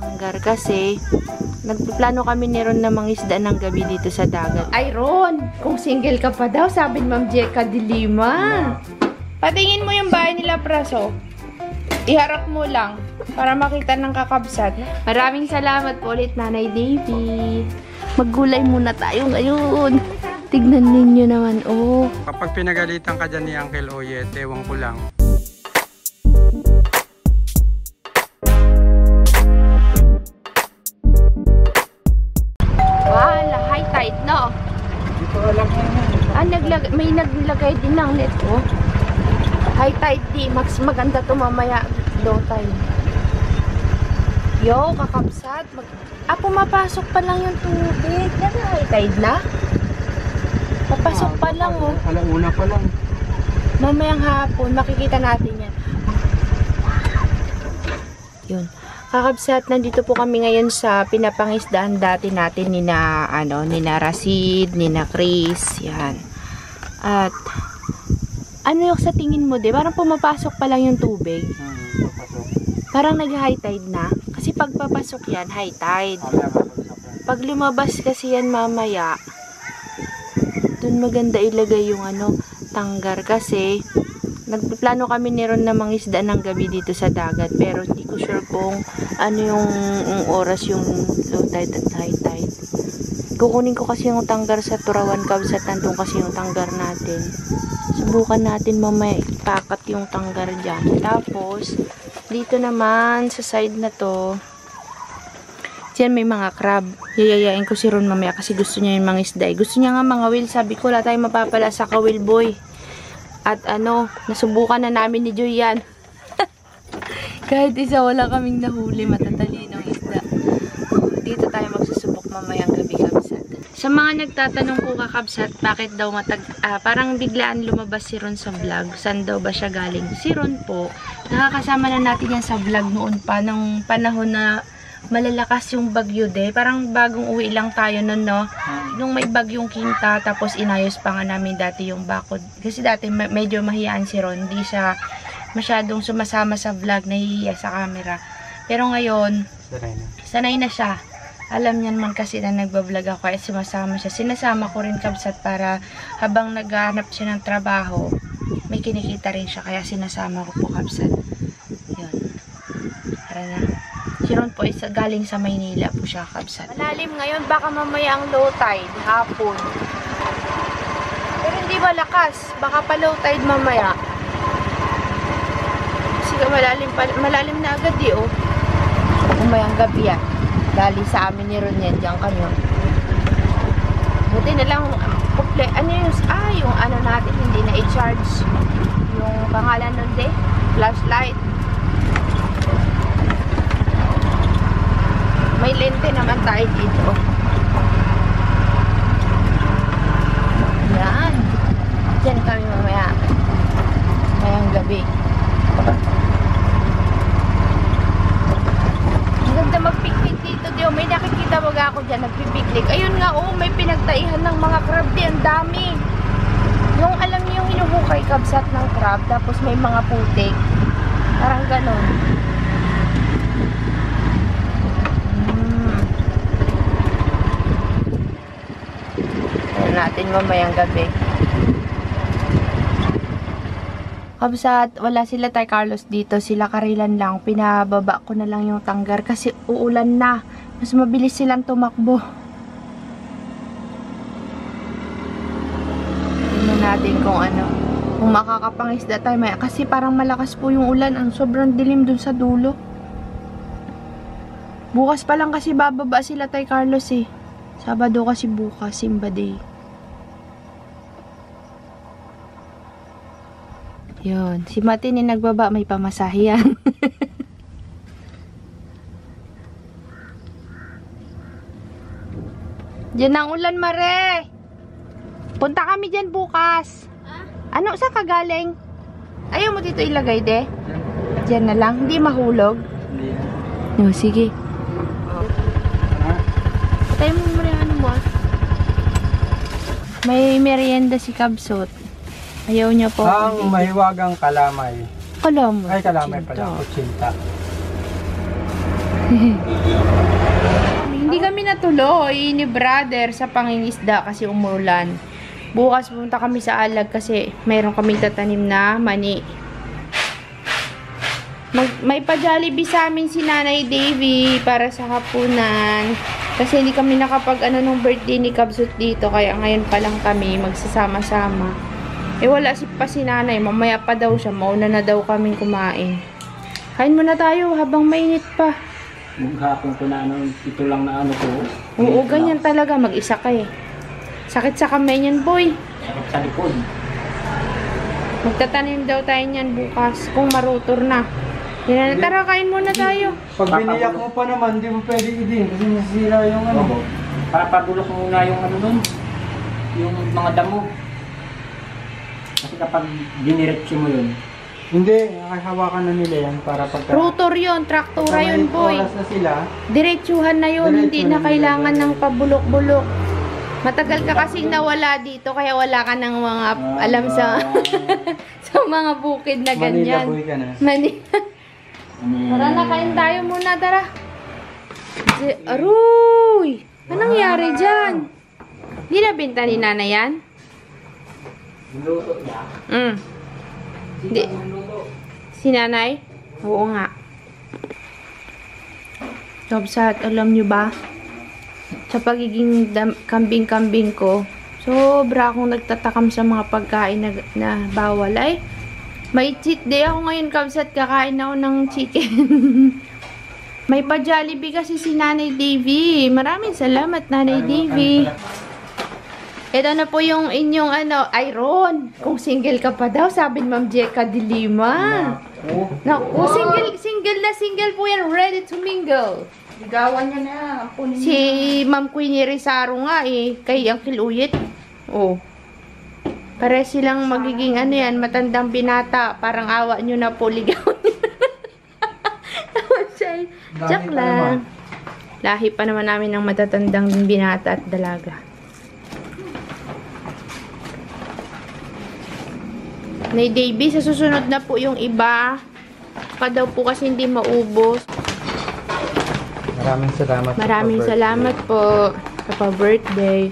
Hanggar kasi nagplano kami ni Ron na mangisda ng gabi dito sa dagat. Ay Ron, kung single ka pa daw, sabi ni Ma'am Jeka Dilima. Patingin mo yung bahay nila, Praso. Iharap mo lang para makita ng kakabsat. Maraming salamat po ulit, Nanay David. Maggulay muna tayo ngayon. Tignan ninyo naman, oh. Kapag pinagalitan ka dyan ni Uncle Oyet, ewan ko lang. Wala, high tide, no? Hindi ko alam yan. May naglagay din ng net, oh. High tide, di. Maganda to mamaya. Low tide. Yo, kakabsat. Pumapasok pa lang yung tubig. Yan, high tide na. Papasok pa lang, oh. Alauna pa lang. Mamayang hapon, makikita natin yan. Yun. Kakabsat, nandito po kami ngayon sa pinapangisdaan dati natin ni na Rasid, ni na Chris. Yan. At, ano yung sa tingin mo, di? Parang pumapasok pa lang yung tubig. Papasok. Parang nag-high tide na. Kasi pag papasok yan, high tide. Pag lumabas kasi yan mamaya, dun maganda ilagay yung tanggar kasi nagplano kami ni Ron na mangisda ng gabi dito sa dagat pero hindi ko sure kung ano yung oras yung low tide at high tide. Kukunin ko kasi yung tanggar sa Turawan Kabsat, nandun kasi yung tanggar natin. Subukan natin mamaya ipakat yung tanggar dyan. Tapos dito naman sa side na to, diyan may mga crab. Yayayain ko si Ron mamaya kasi gusto niya yung mga isda. Gusto niya nga mga whale. Sabi ko, wala tayong mapapala sa kawil boy. At nasubukan na namin ni Joy yan. Kahit isa wala kaming nahuli, matatalinong isda. Dito tayo magsusubok mamayang gabi, kabsat. Sa mga nagtatanong ko, kakabsat, bakit daw parang biglaan lumabas si Ron sa vlog. Saan daw ba siya galing? Si Ron po, nakakasama na natin yan sa vlog noon pa, ng panahon na malalakas yung bagyo parang bagong uwi lang tayo nun, no? Nung may bagyong Kinta, tapos inayos pa nga namin dati yung bakod. Kasi dati medyo mahiyaan si Ron, hindi siya masyadong sumasama sa vlog, nahihiya sa camera. Pero ngayon, sanay na siya. Alam niya naman kasi na nagbablog ako, kaya sumasama siya. Sinasama ko rin, kabsat, para habang naghahanap siya ng trabaho, may kinikita rin siya, kaya sinasama ko po, kabsat. Yun. Tara na. Si Ron po isa galing sa Maynila po siya, kabsat. Malalim ngayon, baka mamaya ang low tide, hapon. Pero hindi malakas, baka pa low tide mamaya. Kasi malalim na agad oh. Umayang gabi yan. Dali sa amin ni Ron yan, diyan kami. Buti na lang, yung natin, hindi na i-charge. Yung pangalan nun flashlight. May lente naman tayo dito. Yan. Diyan kami mamaya. Mayang gabi. Ang ganda mag-picnic dito. May nakikita baga ako dyan nagpipiknik. Ayun nga, may pinagtaihan ng mga crab. Ang dami. Yung alam niyo yung hinuhukay, kabsat, ng crab. Tapos may mga putik. Parang ganon. Natin mamayang gabi. Kabsat, wala sila Tay Carlos dito, sila Karilan lang. Pinababa ko na lang yung tanggar kasi uulan na. Mas mabilis silang tumakbo. Tingnan natin kung kung makakapangisda tayo maya. Kasi parang malakas po yung ulan. Ang sobrang dilim dun sa dulo. Bukas pa lang kasi bababa sila Tay Carlos eh. Sabado kasi bukas, Simba Day. Yun. Si Martin nagbaba, may pamasahe yan. Diyan ang ulan, Mare. Punta kami dyan bukas. Ano, saan ka galing? Ayaw mo dito ilagay, de? Diyan na lang. Hindi mahulog? Hindi. No, sige. Patay mo muna yung mo. May merienda si Kabsot. Ayaw niya po. Ang mahiwagang kalamay. Kalamay. Ay, kalamay pala. Kutsinta. Hindi kami natuloy ni brother sa pangingisda kasi umulan. Bukas pumunta kami sa Alag kasi mayroon kaming tatanim na mani. May pa-Jollibee sa amin si Nanay Davy para sa hapunan. Kasi hindi kami nakapag nung birthday ni Kabsut dito. Kaya ngayon pa lang kami magsasama-sama. Wala pa si Nanay. Mamaya pa daw siya. Mauna na daw kaming kumain. Kain muna tayo habang mainit pa. Maghapon ko na ito lang na ko. Oo, ganyan talaga. Mag-isa ka eh. Sakit sa kamay niyan, boy. Sakit sa likod. Magtatanim daw tayo niyan bukas kung marutor na. Yan na, tara, kain muna tayo. Pag biniyak mo pa naman, di mo pwede i-din kasi nasisira yung ano. Para pabulok muna yung nun. Yung mga damo. Kasi kapag diniretso mo yun. Hindi, hawakan na nila yan para pagka... Rotor yun, traktura yun, boy. Oras na sila. Diretsuhan na yun, hindi na kailangan ng pabulok-bulok. Matagal ka kasing nawala dito, kaya wala ka ng mga alam sa sa mga bukid na ganyan. Manila boy ka na. Tara na, kain tayo muna, tara. Aruy! Anong nangyari dyan? Hindi na binta ni Nana yan? Luto niya. Hindi. Si Nanay? Oo nga. Kabsat, alam nyo ba? Sa pagiging kambing-kambing ko, sobra akong nagtatakam sa mga pagkain na bawal. Ay, may cheat day ako ngayon, Kabsat. Kakain ako ng chicken. May pa-Jollibee kasi si Nanay Davy. Maraming salamat, Nanay Davy. Ito na po yung inyong Iron. Kung single ka pa daw, sabi ni Ma'am Jeka Dilima. Naku, single po yan. Ready to mingle. Ligawan niya na. Si Ma'am Queenie Rizaro nga kay Uncle Uyit. Oh. Pare silang magiging matandang binata. Parang awa nyo na po, ligawan nyo. Joke lang. Lahi pa naman namin ng matatandang binata at dalaga. Nay Davy, sa susunod na po yung iba. Pa daw po kasi hindi maubos. Maraming salamat. Maraming salamat po sa pa-birthday.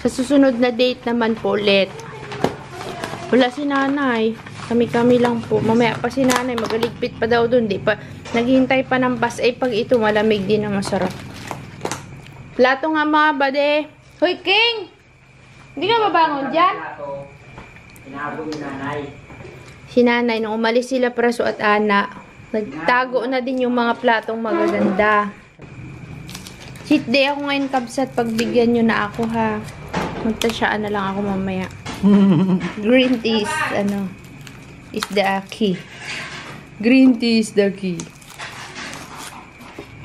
Sa susunod na date naman po ulit. Wala si Nanay. Kami-kami lang po. Mamaya pa si Nanay. Magaligpit pa daw dun. Di pa. Naghihintay pa ng bus. Pag ito malamig din na masarap. Plato nga mga bade. Hoy King! Hindi ka babangon dyan? Inaabot ni Nanay. Si Nanay, nung umalis sila Praso at Ana, nagtago na din yung mga platong magaganda. Cheat day ako ngayon, Kabsat. Pagbigyan nyo na ako, ha. Magtasyaan na lang ako mamaya. Green tea is, is the key. Green tea is the key.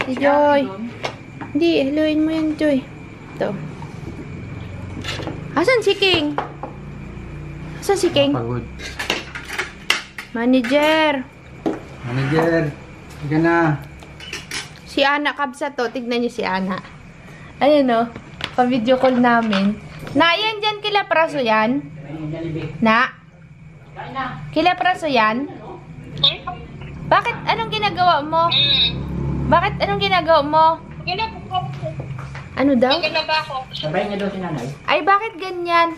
Si Joy. Hindi, haluin mo yan, Joy. Ito. Asan si King? Asan si King? Pagod. Manager. Manager. Higa na. Si Ana, Kabsat to. Tignan niyo si Ana. Ayan o. Pa-video call namin. Na, yan dyan. Kila Praso yan? Na? Kila Praso yan? Bakit? Anong ginagawa mo? Bakit? Anong ginagawa mo? Ano daw? Sabay niya daw si Nanay. Ay, bakit ganyan?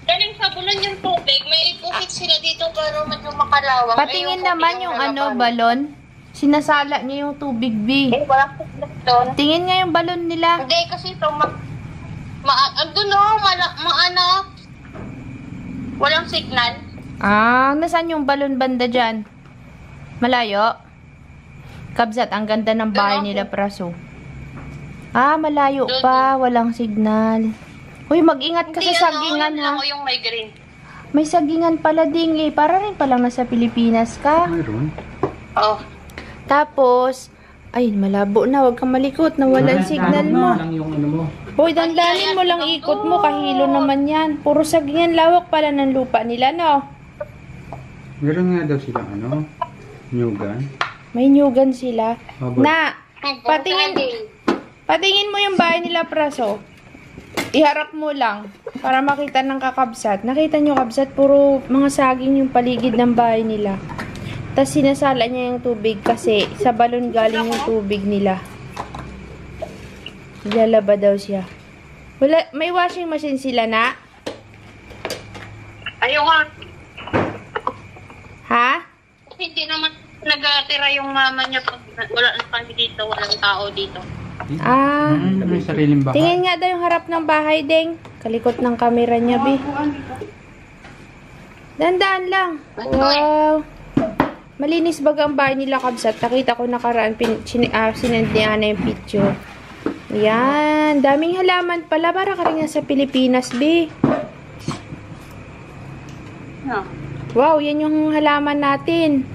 Galing sabunan yung tubig. May bukit sila dito pero medyo makalawang. Patingin naman yung balon. Sinasala niya yung tubig, B. Walang tubig doon. Tingin nga yung balon nila. Hindi kasi ito, walang signal. Ah, nasaan yung balon banda dyan? Malayo? Kabsat, ang ganda ng bahay nila, Praso. Ah, malayo pa. Walang signal. Uy, mag-ingat ka sa sagingan, ha? Ako yung may green. May sagingan pala ding, Para rin palang nasa Pilipinas ka. Mayroon. Oh. Tapos, ay, malabo na. Huwag kang malikot. Nawalan signal mo. Lang yung mo. Boy, dandanin mo lang ikot mo. Kahilo naman yan. Puro sagingan. Lawak pala ng lupa nila, no? Meron nga daw silang nyugan. May nyugan sila. Habang- Na, patingin mo yung bahay nila, Praso. Iharap mo lang para makita ng kakabsat. Nakita nyo, Kabsat, puro mga saging yung paligid ng bahay nila. Tapos sinasala niya yung tubig kasi sa balon galing yung tubig nila. Lalaba daw siya. Wala, may washing machine sila na? Ayaw nga. Ha? Hindi naman nag-atira yung mama niya pag wala na kami dito, walang tao dito. Ah. May sariling bahay. Tingin nga daw yung harap ng bahay, Deng. Kalikot ng camera niya, Bi. Dandaan lang. Wow. Malinis baga ang bahay nila, Kabsat. Nakita ko nakaraan, sinend niya na yung picture. Yan. Daming halaman pala. Para ka rin nga sa Pilipinas, Bi. No. Wow, yan yung halaman natin.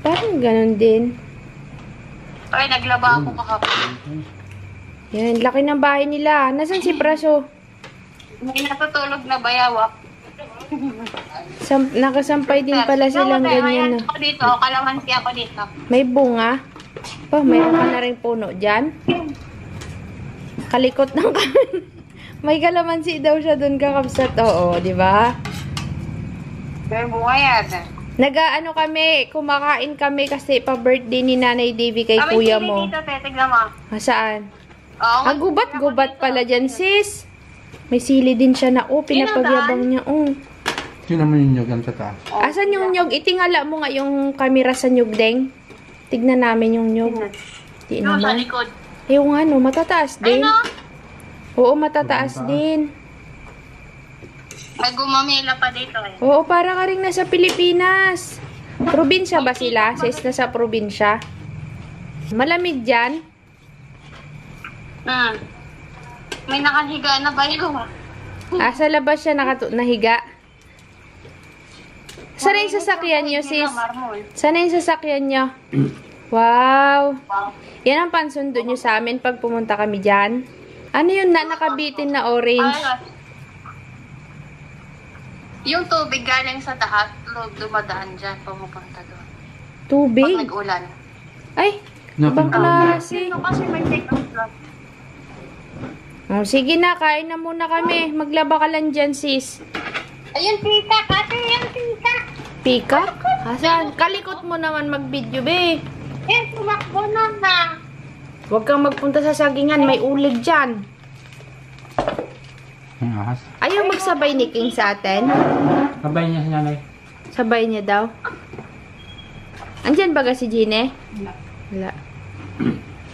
Parang ganun din. Ay, naglaba ako kahapon. Yan, laki ng bahay nila. Nasaan si Praso? May natutulog na bayawak. Nakasampay din pala silang ganyan. Ako dito, kalamansi ako dito. May bunga. Oh, mayroon ka na rin puno dyan. Kalikot ng may kalamansi daw siya dun, Kakabsat. Oo, di ba? May bunga yan. Nag-ano kami, kumakain kami kasi pa-birthday ni Nanay Davy kay kuya mo. Dito, tignan mo. Saan? Oo, Ah, gubat-gubat pala dyan, sis. May sili din siya na, pinapagyabang niya. Yun naman yung nyug ang sa taas. Asan yung nyug? Itingala mo nga yung camera sa nyug, Deng. Tignan namin yung nyug. Di Yung sa naman. likod. Yung ano, matataas din. Ano? Oo, matataas din. May gumamila pa dito eh. Oo, para ka rin nasa Pilipinas. Probinsya ba sila? Sis, nasa probinsya. Malamig dyan? May nakahiga na ba yun? Sa labas siya nahiga. Sana yung sasakyan nyo, sis? Sana yung sasakyan nyo? Wow. Yan ang pansundo nyo sa amin pag pumunta kami dyan. Ano yun na nakabitin na orange? Yung tubig galing sa taas, dumadaan dyan, pumupunta doon. Tubig? Pag nag-ulan. Ay, ibang klase. Kasi may take-out lang. Oh, sige na, kain na muna kami. Maglaba ka lang dyan, sis. Ayun, tita. Kasi yung tita. Pika? Hasan, kalikot mo naman mag-video, be. Tumakbo na na. Huwag kang magpunta sa sagingan, may ulig dyan. Ang ahas. Ayaw magsabay ni King sa atin? Kabay niya si nanay. Sabay niya daw. Andyan baga si Gine? Wala.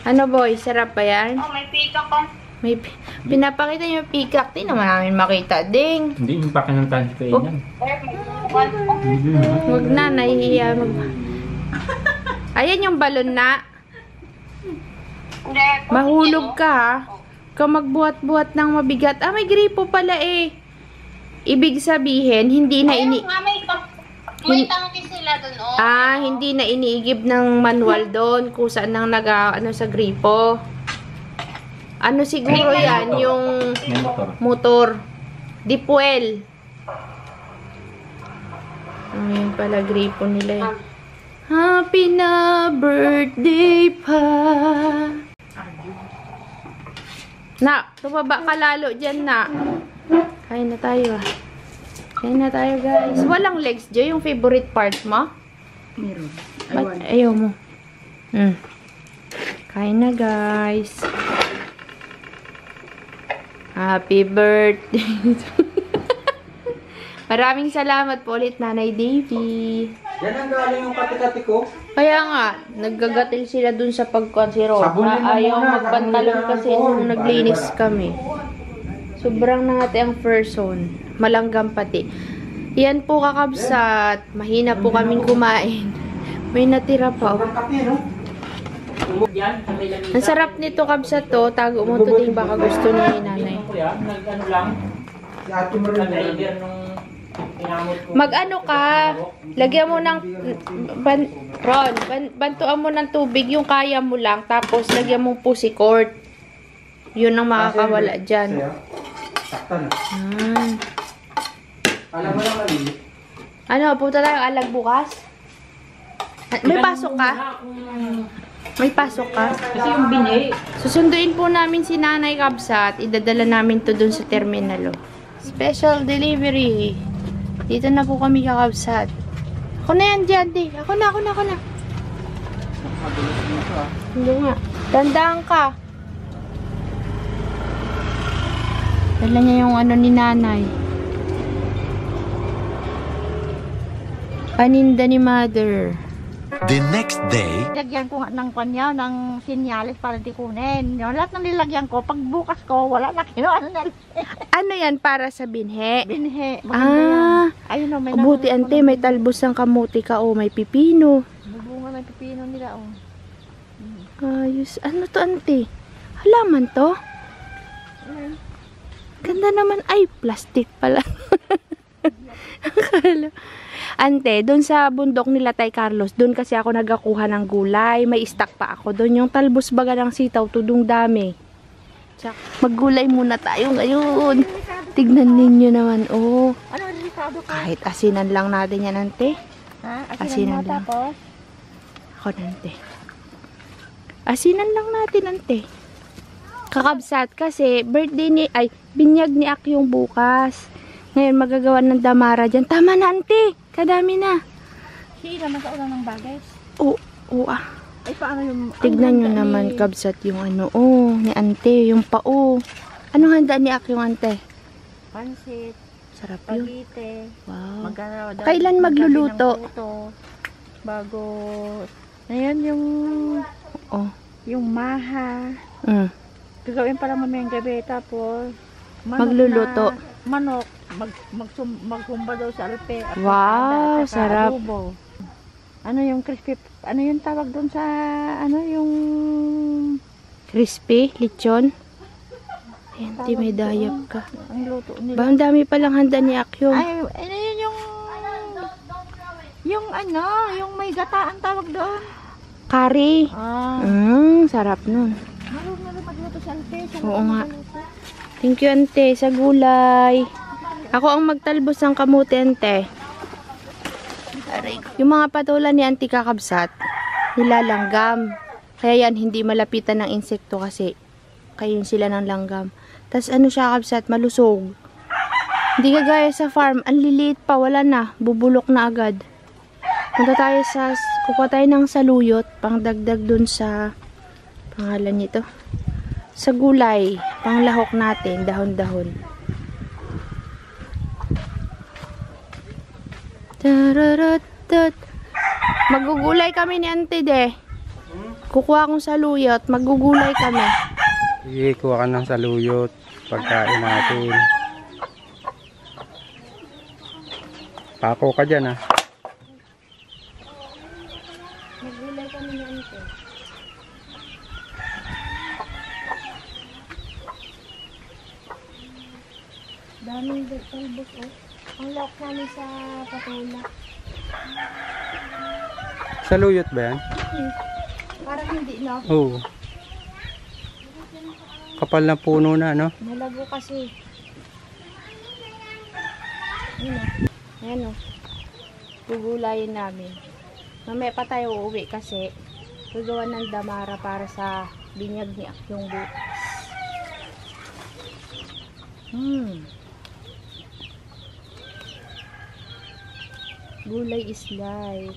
Ano boy, sarap ba yan? Oh, may pika ko. May pinapakita niyo yung peacock. Di naman namin makita, ding. Hindi yung pakinantahan si Kuya yan. Huwag na, nahihiya. Ayan yung balon na. Mahulog ka, ha? Ka magbuhat-buhat ng mabigat. Ah, may gripo pala eh. Ibig sabihin, hindi na May tangke sila dun, oh. Ah, hindi na iniigib ng manual doon kung saan nang sa gripo. Ano siguro yan, yung May motor. motor. Di fuel. Yun pala gripo nila eh. Happy na birthday pa. Na, tumaba ka lalo dyan na. Kain na tayo ah. Kain na tayo guys. Walang legs dyan, yung favorite part mo? Meron. Ayaw mo. Kain na guys. Happy birthday. Maraming salamat po ulit, Nanay Davy. Yan ang galing yung kati-kati ko. Kaya nga, naggagatil sila dun sa pagkonsiro. Sabunin mo Ayaw muna, magpantalon sabunin kasi mo nung muna. naglinis kami. Sobrang nangati ang person. Malanggam pati. Yan po kakabsat. Mahina po kaming kumain. May natira pa. Oh. Kati, no? Ang sarap nito kabsat to. Tago mo to din baka gusto ni nanay. Nag-ano lang. Si Ate Marie. Nag-rider nung inamot ko. Mag-ano ka? Lagyan mo ng bantuan mo ng tubig yung kaya mo lang. Tapos lagyan mo pussy cord. Yun ang makakawala dyan. Sakta na. Alam mo lang mali. Ano, punta tayo alag bukas? May pasok ka? May pasok ka? Kasi yung binhi. Susunduin po namin si Nanay Kabsat. Idadala namin to dun sa terminal. Oh. Special delivery. Dito na po kami kakabsat. Ako na yan dyan, di. Ako na. Hindi nga. Tandaan ka. Dala niya yung ano ni nanay. Paninda ni mother. The next day, Lagyan ko nga ng kanya, ng sinyalis para di kunin. Yung lahat ng nilagyan ko, pag bukas ko, wala na kinuha na. Ano yan para sa binhe? Binhe. Maganda yan. Ayun o, may Buti ante, may talbos ng kamuti ka o may pipino. Bubunga ng pipino nila o. Ayos. Ano to ante? Halaman to? Ganda naman. Ay, plastic pala. Akala. Ante, doon sa bundok nila Tay Carlos, doon kasi ako nagakuha ng gulay. May stock pa ako doon. Yung talbos baga ng sitaw, tudong dami. Maggulay muna tayo ngayon. Tignan ninyo naman, oh. Ano, delikado ka? Kahit asinan lang natin yan, ante. Ha? Asinan Asinan mo lang. tapos? Ako, ante. Asinan lang natin, ante. Kakabsat kasi, birthday ni, binyag ni Akyong bukas. Ngayon, magagawa ng damara dyan. Tama na, ante. Kadami na. Sila, masaulang ng bagay. Oo, Ay, paano yung... Tignan nyo ang handa naman, ni- kabsat, yung ano, ni ante, yung pao. Anong handa ni Akyong, ante? Pansit, Sarap yun. pagite. Wow. Magkano- Kailan magkabi magluluto? ng puto, bago... Ayan, Oh. yung maha. Mm. Gagawin pa lang mamayang gabi. Tapos, Magluluto. Manok. Maghumba daw sa alpe. At Wow, at saka sarap. adobo. Ano yung crispy? Ano yung tawag doon sa... Ano yung... Crispy, lechon. Ayan, tawag may doon? dayap ka. Ang luto nila. Ba, ang dami palang handa ni Akyong. Ay, ano yun yung... Yung ano, yung may gataan tawag doon. Curry. Sarap nun. Marunong magluto sa alpe. Oo nga. Thank you, ante, sa gulay. Ako ang magtalbos ng kamuti, ante. Yung mga patulan ni auntie kakabsat, nilalanggam. Kaya yan, hindi malapitan ng insekto kasi kayon sila ng langgam. Tapos ano siya kakabsat, malusog. Hindi kagaya sa farm, ang liliit pa, wala na, bubulok na agad. Kukuha tayo ng saluyot, pangdagdag dun sa, pangalan nito, sa gulay, panglahok natin, dahon-dahon. Tararatat. Magugulay kami ni Auntie De. Kukuha akong saluyot, magugulay kami. Sige, kuha ka ng saluyot. Pagkain natin. Pako ka dyan, ah. Magulay kami ni Auntie. Daming talbos, oh. Ang lock namin sa patula. Saluyot ba yan? Parang hindi, no? Oo. Kapal na puno na, no? Nalago kasi. Ayan, oh. Ayan, oh. Gugulayin namin. Mamaya pa tayo uuwi kasi gagawa ng damara para sa binyag ni Akyong bukas. Gulay is life.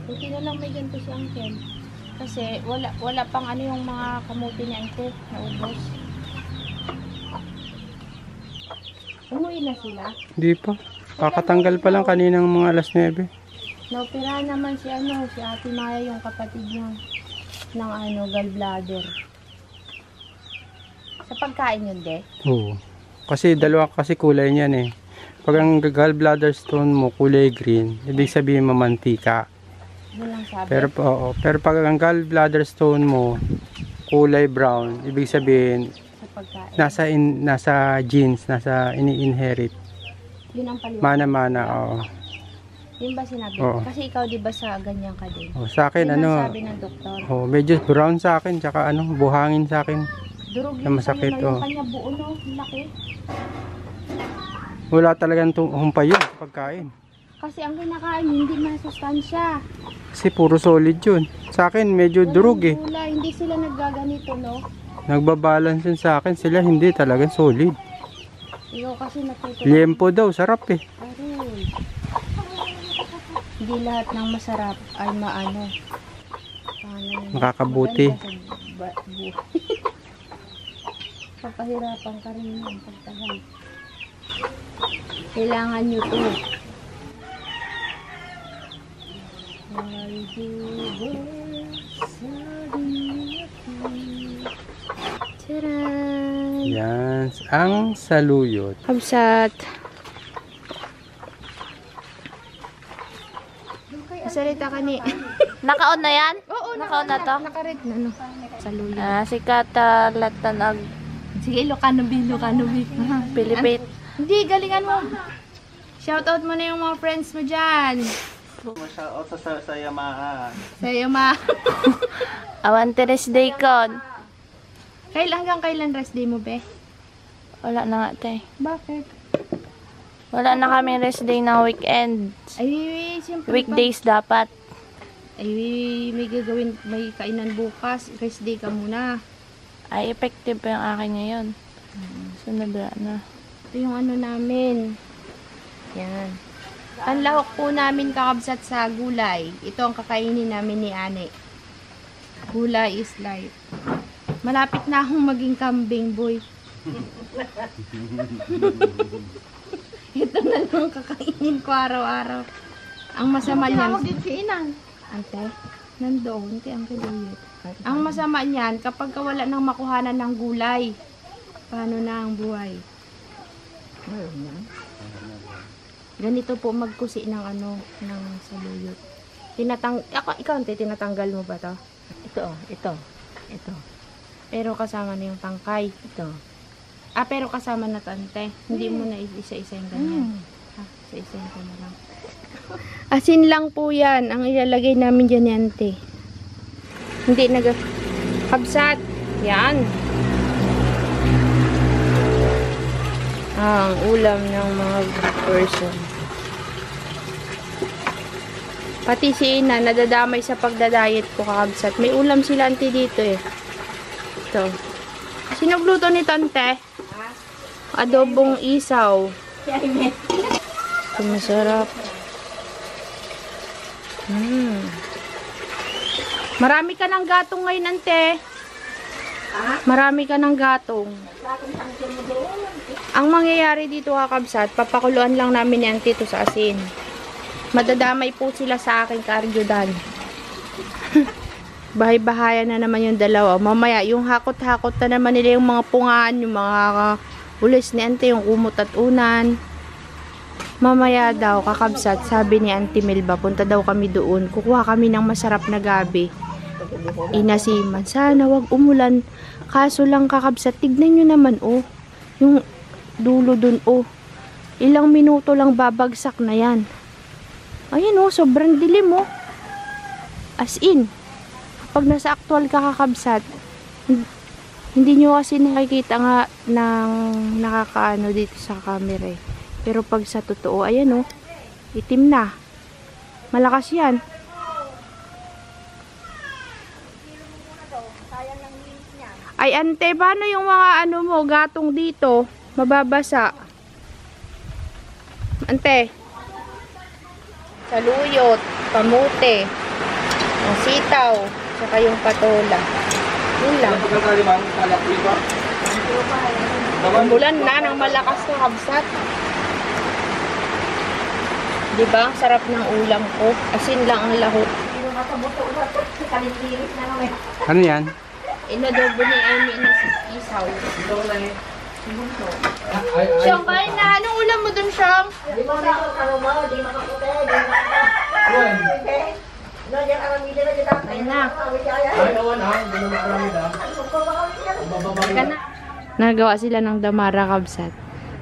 Buti na lang may ganito si Uncle. Kasi wala pang ano yung mga kamuti ni Uncle na ubos. Umuwi na sila. Hindi pa. Kakatanggal pa lang kaninang mga alas 9. Naoperahan naman si Ate Maya, yung kapatid niya ng gallbladder. Sa pagkain yun, de? Oo. Kasi dalawa kasi kulay niyan eh. Pag ang gallbladder stone mo kulay green, ibig sabihin mamantika. Yun lang sabi. Pero pag ang gallbladder stone mo kulay brown, ibig sabihin Sa pagkain. nasa genes, nasa ini-inherit. Yun ang paliwanag. Mana-mana, oo. Yun ba sinabi? Oo. Kasi ikaw, di ba, sa ganyan ka din? Oh, sa akin Yun ang ano, sabi ng doktor. oh, medyo brown sa akin, tsaka buhangin sa akin. Durog na yung masakit, sa'yo, no? oh. Yung kanya buo, no? Laki. Wala talagang humpay yun sa pagkain. Kasi ang kinakain, hindi masustansya. Kasi puro solid yun. Sa akin, medyo durog eh. Gulay, hindi sila naggaganito, no? Nagbabalance yun sa akin. Sila hindi talagang solid. Ikaw kasi natuto. Liempo daw, sarap eh. Aroy. Hindi lahat ng masarap ay maano. Makakabuti. Papahirapan ka rin yung pagtagal. Kailangan nyo to. Tcharan! Yan, ang saluyot. Kabsat. Salita ka ni. Naka-on na yan? Oo, Naka-on na to? Nakared na, no? Saluyot. Si Kata Latanag Sige, Lucano B. Pilipit. Hindi, galingan mo. Shoutout mo na yung mga friends mo dyan. Shoutout sa Yamaha. Sa'yo, ma. Awante rest day kon. Hanggang kailan rest day mo, be? Wala na nga, te. Bakit? Wala na kami rest day ng weekend. Ay, siyempre. Weekdays dapat. Ay, may gagawin, may kainan bukas. Rest day ka muna. Ay, effective pa yung akin ngayon. Sunod na. Ito yung ano namin. Yan. Ang lahok po namin kakabsat sa gulay. Ito ang kakainin namin ni Ane. Gulay is life. Malapit na akong maging kambing, boy. Ito na lang kakainin ko araw-araw. Ang masama niyan. Ante, nandoon kay ang kiluyot. Ang masama niyan, kapag wala nang makuhanan ng gulay, paano na ang buhay? Ganito po magkusi ng ano, ng saluyot. Ikaw, ante, tinatanggal mo ba to? Ito. Pero kasama na yung tangkay. Ito. Pero kasama na tante. Hindi mo na isa-isa yung ganyan. Isa-isa ko na lang. Asin lang po yan. Ang ilalagay namin dyan yan, te. Hindi kabsat. Yan. Ang ulam ng mga person. Pati si Ina, nadadamay sa pagdadayet ko kakabsat. May ulam sila ante dito eh. Ito. Sinugluto ni tante? Adobong isaw. Ito masarap. Marami ka ng gatong ngayon, ante. Marami ka ng gatong. Ang mangyayari dito kakabsat, papakuluan lang namin ni ante ito sa asin. Madadamay po sila sa aking kaaryodan. Bahay-bahayan na naman yung dalawa. Mamaya, yung hakot-hakot na naman nila yung mga pungaan, yung mga ulis ni ante, yung kumot at unan. Mamaya daw, kakabsat, sabi ni Auntie Melba, punta daw kami doon. Kukuha kami ng masarap na gabi. Inasiman, sana wag umulan. Kaso lang kakabsat, tignan nyo naman, oh. Yung dulo dun, oh. Ilang minuto lang babagsak na yan. Ayan, oh, sobrang dilim, oh. As in, pag nasa actual ka kakabsat, hindi nyo kasi nakikita nga ng nakakaano dito sa camera, eh. Pero pag sa totoo, ayan oh, itim na. Malakas yan. Ay ante, paano yung mga ano mo, gatong dito? Mababasa. Ante. Saluyot, kamute, ang sitaw, saka yung patola. Yun lang. Umulan na ng malakas na kabsat. Diba? Ang sarap ng ulam ko. Asin lang ang lahok. Ano yan? Inadobo ni Amy na isaw. Siyang, kain na. Anong ulam mo dun, Siyang? Kain na. Nagawa sila ng damara kabsat.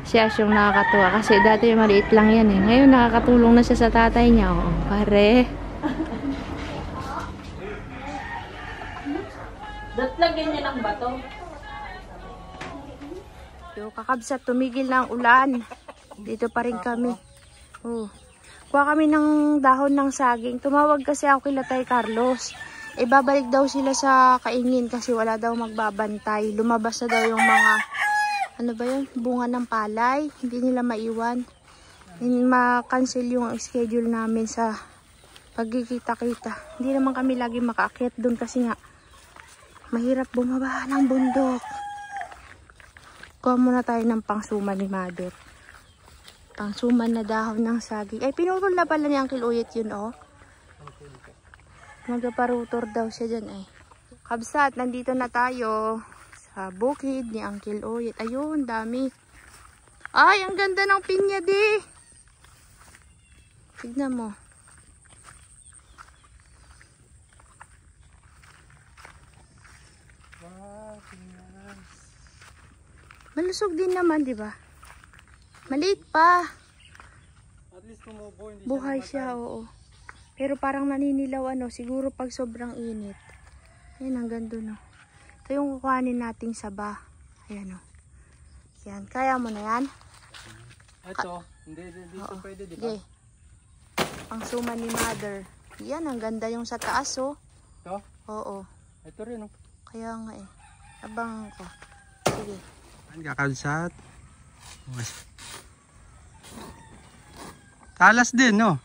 Siya siyang nakakatuwa kasi dati maliit lang yan eh. Ngayon nakakatulong na siya sa tatay niya. Oo, pare. Datlagyan niya ng bato. Yo, kakabsat, tumigil na ang ulan. Dito pa rin kami. Oh. Kuha kami ng dahon ng saging. Tumawag kasi ako kila Tay Carlos. Babalik daw sila sa kaingin kasi wala daw magbabantay. Lumabas na daw yung mga, ano ba yun, bunga ng palay. Hindi nila maiwan. Ma-cancel yung schedule namin sa pagkikita-kita. Hindi naman kami lagi makaakyat doon kasi nga mahirap bumaba ng bundok. Kuha muna tayo ng pangsuman ni Mother. Pangsuman na dahon ng saging. Ay, pinurol na pala ni Uncle Uyet yun, oh. Magpaparutor daw siya dyan, eh. Kabsat, nandito na tayo sa bukid ni Uncle Uyet. Ayun, dami. Ay, ang ganda ng pinya, di. Tignan mo. Malusog din naman, di ba? Maliit pa. At least tumubo, hindi Buhay siya, oo. Pero parang naninilaw, ano, siguro pag sobrang init. Ayan, hanggang doon, oh. Ito yung kukuhanin nating saba. Ayan, oh. Yan, kaya mo na yan? Ito, hindi dito pwede, di ba? Okay. Pangsuman ni Mother. Yan, ang ganda yung sa taas, oh. Ito? Oo. Ito rin, oh. Kaya nga, eh. Abang ko. Sige. Ang kakabsat. Talas din, no?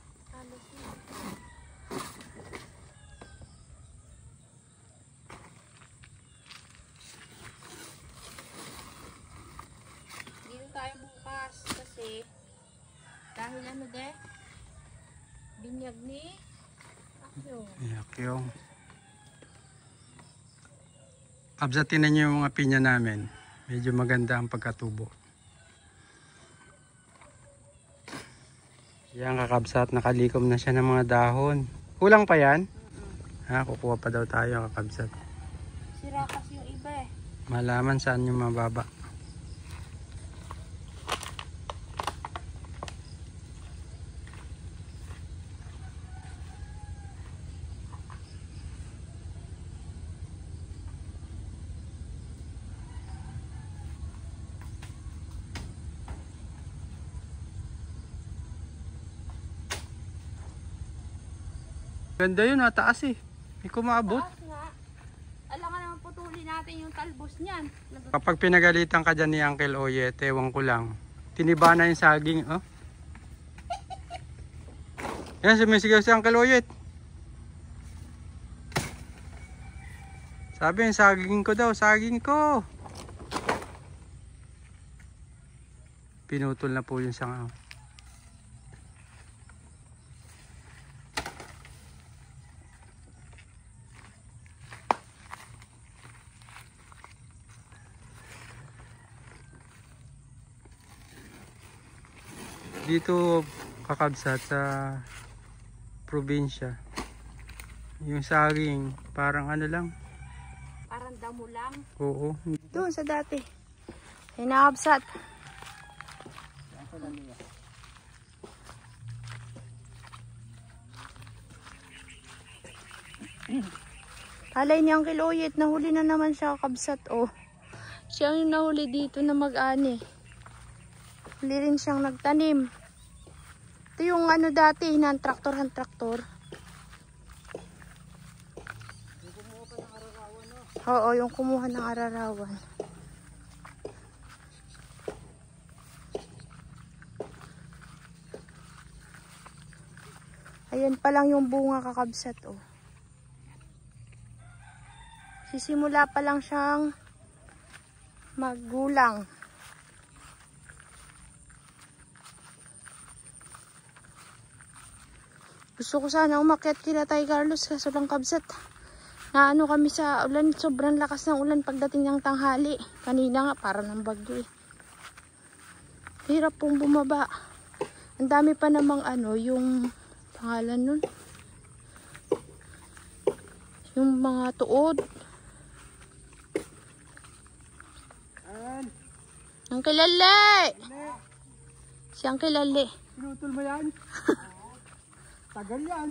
Dito tayo bukas kasi dahil ano de? Binyag ni Akyo. Yung kabsatin na nyo yung mga pinya namin. Medyo maganda ang pagkatubo. Yan kakabsat, nakalikom na siya ng mga dahon. Kulang pa yan? Ha, kukuha pa daw tayo kakabsat. Sira kasi yung iba, eh. Malaman saan yung mababa. Ganda yun, taas eh. Hindi ko maabot. Taas nga. Alangan naman putulin natin yung talbos niyan. Kapag pinagalitan ka dyan ni Uncle Oyet, ewan ko lang. Tiniba na yung saging, oh. Yan, sumisigaw si Uncle Oyet. Sabi yung saging ko daw, saging ko. Pinutol na po yung sanga. Dito kakabsat sa probinsya, yung saging parang ano lang, Parang damo lang. oo. Doon sa dati. Ay nakabsat. Alay niyang kiloyet, nahuli na naman siya kakabsat, oh. Siya yung nahuli dito na mag-ani. Huli rin siyang nagtanim. Ito yung ano dati, ng traktor. Oo, yung kumuha ng ararawan. Ayan pa lang yung bunga kakabsat, oh. Sisimula pa lang siyang maggulang. Gusto ko sana umakyat kila Tay Carlos kaso lang kabsat. Naano kami sa ulan, sobrang lakas ng ulan pagdating ng tanghali. Kanina nga para ng bagyo, eh. Hirap pong bumaba. Ang dami pa namang ano, yung pangalan nun. Yung mga tuod. Ang kilali! Siyang kilali. Pinutol mo yan? Tagal yan.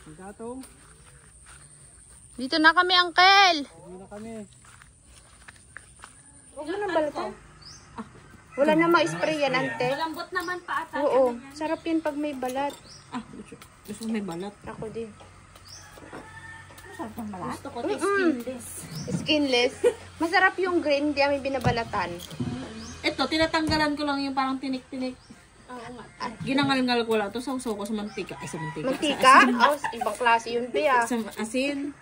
Pagkatong. Dito na kami, Uncle. Hindi na kami. Huwag mo nang balatan. Wala na ma-spray yan, ante. Malambot naman pa ata. Oo, sarap yan pag may balat. Ah, gusto mo may balat. Ako din. Gusto ko skinless. Skinless. Masarap yung green, di kami binabalatan. Ito, tinatanggalan ko lang yung parang tinik-tinik. Oo nga. Ginangal-ngal ko lang. Ito, sausaw ko sa mantika. Ay, sa mantika. Mantika? Oh, ibang klase yun, Bea. Sa asin.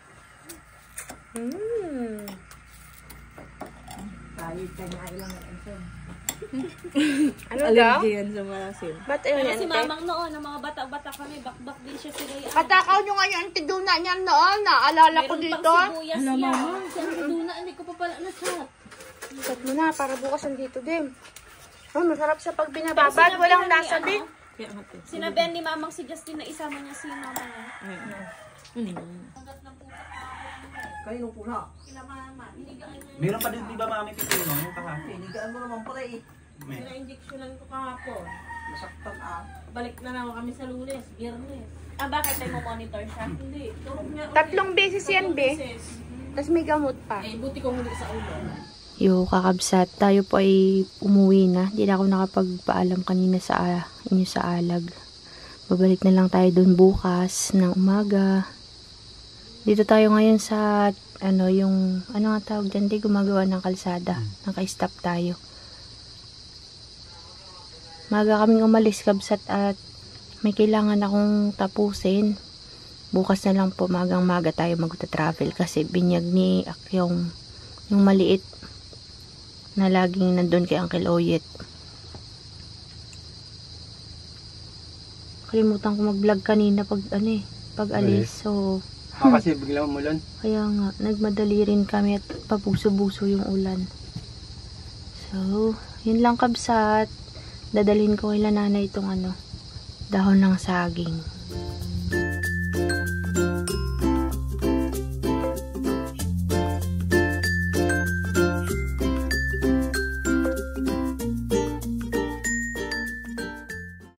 Ano daw? Allergy yan sa malasin. Ba't ayun yan, Si ante? mamang noon, ng mga bata-bata kami, bakbak din siya sila yan. Patakaw nyo nga yung antiduna niyan noon. Naalala ko dito. Sibuyas yan. Si Antiduna, hindi ko pa pala na-chat. Set mo na, para bukas nandito din. Oh, masarap sa pag binababad. Walang nasabi. Sinabihan ni mamang si Justin na isama niya si mamang. Kayo pula. Meron pa din, di ba mami pipino? Yung kahapon. Hinigaan mo naman pala eh. Pina-injectionan ko kahapon. Masaktan ah. Balik na naman kami sa Lunes, Biyernes. Ah, bakit tayo monitor siya? Hindi. Turog niya. 3 beses yan, Be. Tapos may gamot pa. Eh, buti kong hindi sa ulo. Yo, kakabsat. Tayo po ay umuwi na. Hindi na ako nakapagpaalam kanina sa inyo sa alag. Babalik na lang tayo doon bukas ng umaga. Dito tayo ngayon sa, ano nga tawag dyan, di gumagawa ng kalsada. Naka-stop tayo. Maga kaming umalis, kabsat, at may kailangan akong tapusin. Bukas na lang po, magang-maga tayo magta-travel kasi binyag ni Akyong yung maliit na laging nandun kay Uncle Oyet. Kalimutan ko mag-vlog kanina pag alis. So, Kasi biglang umulan. kaya nga, nagmadali rin kami at papuso-buso yung ulan. So, yun lang kabsat. Dadalhin ko kay nanay itong dahon ng saging.